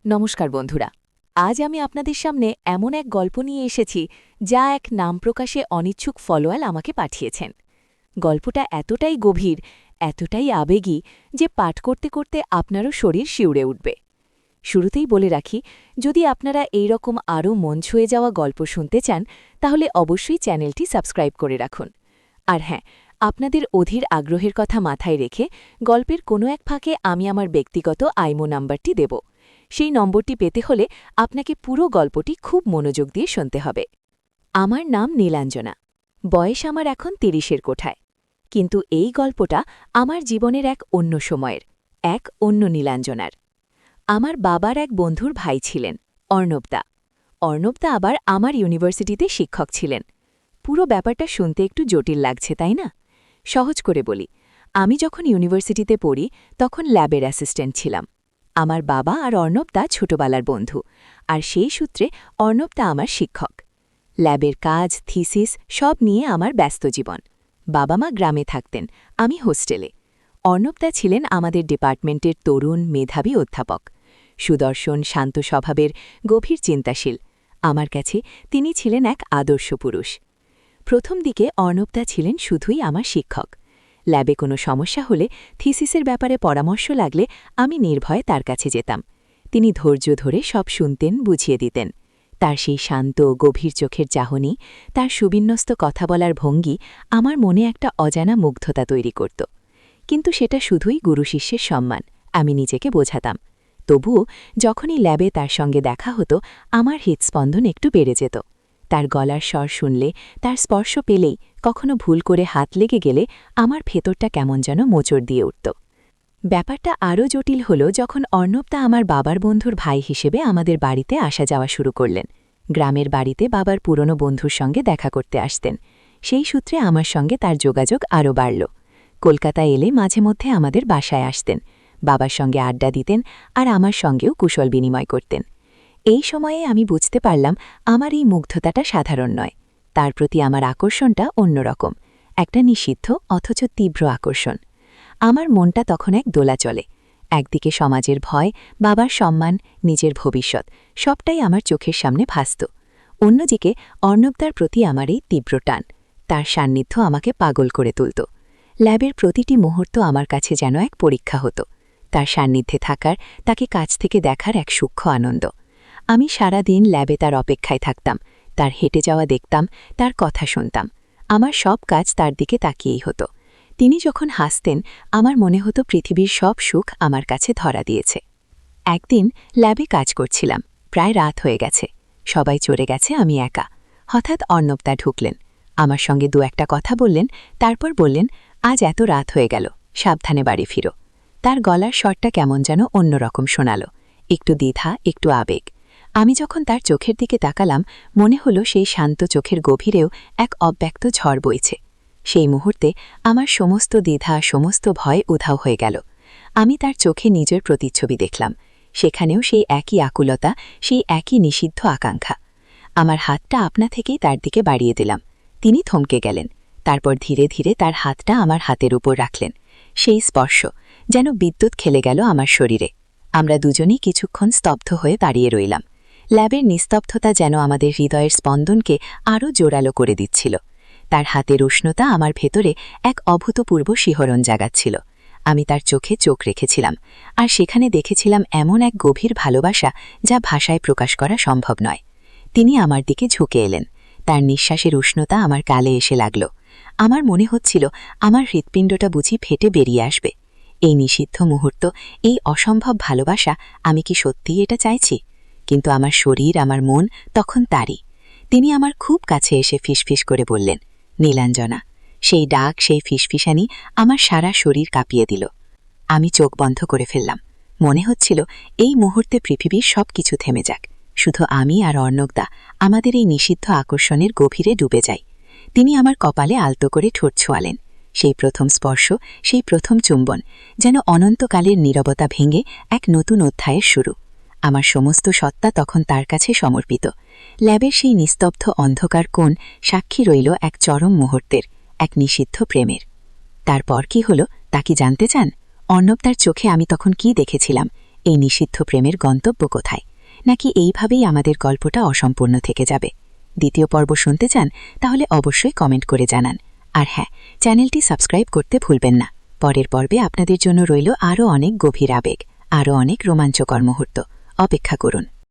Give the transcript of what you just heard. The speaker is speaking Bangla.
নমস্কার বন্ধুরা, আজ আমি আপনাদের সামনে এমন এক গল্প নিয়ে এসেছি যা এক নাম প্রকাশে অনিচ্ছুক ফলোয়ার আমাকে পাঠিয়েছেন। গল্পটা এতটাই গভীর, এতটাই আবেগী যে পাঠ করতে করতে আপনারও শরীর শিউরে উঠবে। শুরুতেই বলে রাখি, যদি আপনারা এই রকম আরও মন ছুঁয়ে যাওয়া গল্প শুনতে চান তাহলে অবশ্যই চ্যানেলটি সাবস্ক্রাইব করে রাখুন। আর হ্যাঁ, আপনাদের অধীর আগ্রহের কথা মাথায় রেখে গল্পের কোনো এক ফাঁকে আমি আমার ব্যক্তিগত আইমো নাম্বারটি দেব। সেই নম্বরটি পেতে হলে আপনাকে পুরো গল্পটি খুব মনোযোগ দিয়ে শুনতে হবে। আমার নাম নীলাঞ্জনা। বয়স আমার এখন ৩০-এর কোঠায়। কিন্তু এই গল্পটা আমার জীবনের এক অন্য সময়ের, এক অন্য নীলাঞ্জনার। আমার বাবার এক বন্ধুর ভাই ছিলেন, অর্ণবদা। অর্ণবদা আবার আমার ইউনিভার্সিটিতে শিক্ষক ছিলেন। পুরো ব্যাপারটা শুনতে একটু জটিল লাগছে, তাই না? সহজ করে বলি, আমি যখন ইউনিভার্সিটিতে পড়ি তখন ল্যাবের অ্যাসিস্ট্যান্ট ছিলাম। আমার বাবা আর অর্ণবদা ছোটবেলার বন্ধু, আর সেই সূত্রে অর্ণবদা আমার শিক্ষক। ল্যাবের কাজ, থিসিস সব নিয়ে আমার ব্যস্ত জীবন। বাবা মা গ্রামে থাকতেন, আমি হোস্টেলে। অর্ণবদা ছিলেন আমাদের ডিপার্টমেন্টের তরুণ, মেধাবী অধ্যাপক। সুদর্শন, শান্ত স্বভাবের, গভীর চিন্তাশীল। আমার কাছে তিনি ছিলেন এক আদর্শ পুরুষ। প্রথম দিকে অর্ণবদা ছিলেন শুধুই আমার শিক্ষক। ল্যাবে কোনো সমস্যা হলে, থিসিসের ব্যাপারে পরামর্শ লাগলে আমি নির্ভয়ে তার কাছে যেতাম। তিনি ধৈর্য ধরে সব শুনতেন, বুঝিয়ে দিতেন। তার সেই শান্ত, গভীর চোখের চাহনি, তার সুবিন্যস্ত কথা বলার ভঙ্গি আমার মনে একটা অজানা মুগ্ধতা তৈরি করত। কিন্তু সেটা শুধুই গুরু শিষ্যের সম্মান, আমি নিজেকে বোঝাতাম। তবুও যখনই ল্যাবে তার সঙ্গে দেখা হতো, আমার হৃৎস্পন্দন একটু বেড়ে যেত। তার গলার স্বর শুনলে, তার স্পর্শ পেলেই, কখনো ভুল করে হাত লেগে গেলে আমার ভেতরটা কেমন যেন মোচড় দিয়ে উঠত। ব্যাপারটা আরও জটিল হল যখন অর্ণবদা আমার বাবার বন্ধুর ভাই হিসেবে আমাদের বাড়িতে আসা যাওয়া শুরু করলেন। গ্রামের বাড়িতে বাবার পুরনো বন্ধুর সঙ্গে দেখা করতে আসতেন। সেই সূত্রে আমার সঙ্গে তার যোগাযোগ আরও বাড়ল। কলকাতা এলে মাঝে মধ্যে আমাদের বাসায় আসতেন, বাবার সঙ্গে আড্ডা দিতেন আর আমার সঙ্গেও কুশল বিনিময় করতেন। এই সময়ে আমি বুঝতে পারলাম আমার এই মুগ্ধতাটা সাধারণ নয়। তার প্রতি আমার আকর্ষণটা অন্যরকম, একটা নিষিদ্ধ অথচ তীব্র আকর্ষণ। আমার মনটা তখন এক দোলাচলে। একদিকে সমাজের ভয়, বাবার সম্মান, নিজের ভবিষ্যৎ সবটাই আমার চোখের সামনে ভাসত। অন্যদিকে অর্ণবদার প্রতি আমার এই তীব্র টান, তার সান্নিধ্য আমাকে পাগল করে তুলত। ল্যাবের প্রতিটি মুহূর্ত আমার কাছে যেন এক পরীক্ষা হতো। তার সান্নিধ্যে থাকার, তাকে কাছ থেকে দেখার এক সূক্ষ্ম আনন্দ। আমি সারা দিন ল্যাবে তার অপেক্ষায় থাকতাম, তার হেঁটে যাওয়া দেখতাম, তার কথা শুনতাম। আমার সব কাজ তার দিকে তাকিয়েই হতো। তিনি যখন হাসতেন, আমার মনে হতো পৃথিবীর সব সুখ আমার কাছে ধরা দিয়েছে। একদিন ল্যাবে কাজ করছিলাম, প্রায় রাত হয়ে গেছে, সবাই চলে গেছে, আমি একা। হঠাৎ অর্ণবদা ঢুকলেন, আমার সঙ্গে দু একটা কথা বললেন, তারপর বললেন, আজ এত রাত হয়ে গেল, সাবধানে বাড়ি ফিরো। তার গলার স্বরটা কেমন যেন অন্যরকম শোনাল, একটু দ্বিধা, একটু আবেগ। আমি যখন তার চোখের দিকে তাকালাম, মনে হলো সেই শান্ত চোখের গভীরেও এক অব্যক্ত ঝড় বইছে। সেই মুহূর্তে আমার সমস্ত দ্বিধা, সমস্ত ভয় উধাও হয়ে গেল। আমি তার চোখে নিজের প্রতিচ্ছবি দেখলাম, সেখানেও সেই একই আকুলতা, সেই একই নিষিদ্ধ আকাঙ্ক্ষা। আমার হাতটা আপনা থেকেই তার দিকে বাড়িয়ে দিলাম। তিনি থমকে গেলেন, তারপর ধীরে ধীরে তার হাতটা আমার হাতের উপর রাখলেন। সেই স্পর্শ যেন বিদ্যুৎ খেলে গেল আমার শরীরে। আমরা দুজনেই কিছুক্ষণ স্তব্ধ হয়ে দাঁড়িয়ে রইলাম। ল্যাবের নিস্তব্ধতা যেন আমাদের হৃদয়ের স্পন্দনকে আরও জোরালো করে দিচ্ছিল। তার হাতের উষ্ণতা আমার ভেতরে এক অভূতপূর্ব শিহরণ জাগাচ্ছিল। আমি তার চোখে চোখ রেখেছিলাম, আর সেখানে দেখেছিলাম এমন এক গভীর ভালোবাসা যা ভাষায় প্রকাশ করা সম্ভব নয়। তিনি আমার দিকে ঝুঁকে এলেন, তার নিঃশ্বাসের উষ্ণতা আমার গালে এসে লাগল। আমার মনে হচ্ছিল আমার হৃৎপিণ্ডটা বুঝি ফেটে বেরিয়ে আসবে। এই নিষিদ্ধ মুহূর্ত, এই অসম্ভব ভালোবাসা, আমি কি সত্যিই এটা চাইছি? কিন্তু আমার শরীর, আমার মন তখন তারই। তিনি আমার খুব কাছে এসে ফিসফিস করে বললেন, নীলাঞ্জনা। সেই ডাক, সেই ফিসফিসানি আমার সারা শরীর কাঁপিয়ে দিল। আমি চোখ বন্ধ করে ফেললাম। মনে হচ্ছিল এই মুহূর্তে পৃথিবীর সব কিছু থেমে যাক, শুধু আমি আর অর্ণবদা আমাদের এই নিষিদ্ধ আকর্ষণের গভীরে ডুবে যাই। তিনি আমার কপালে আলতো করে ঠোঁট ছোঁয়ালেন। সেই প্রথম স্পর্শ, সেই প্রথম চুম্বন, যেন অনন্তকালের নীরবতা ভেঙে এক নতুন অধ্যায়ের শুরু। আমার সমস্ত সত্তা তখন তার কাছে সমর্পিত। ল্যাবের সেই নিস্তব্ধ অন্ধকার কোণ সাক্ষী রইল এক চরম মুহূর্তের, এক নিষিদ্ধ প্রেমের। তারপর কি হলো তা কি জানতে চান? অর্ণবদার চোখে আমি তখন কি দেখেছিলাম, এই নিষিদ্ধ প্রেমের গন্তব্য কোথায়, নাকি এইভাবেই আমাদের গল্পটা অসম্পূর্ণ থেকে যাবে? দ্বিতীয় পর্ব শুনতে চান? তাহলে অবশ্যই কমেন্ট করে জানান। আর হ্যাঁ, চ্যানেলটি সাবস্ক্রাইব করতে ভুলবেন না। পরের পর্বে আপনাদের জন্য রইল আরও অনেক গভীর আবেগ, আরও অনেক রোমাঞ্চকর মুহূর্ত। অপেক্ষা করুন।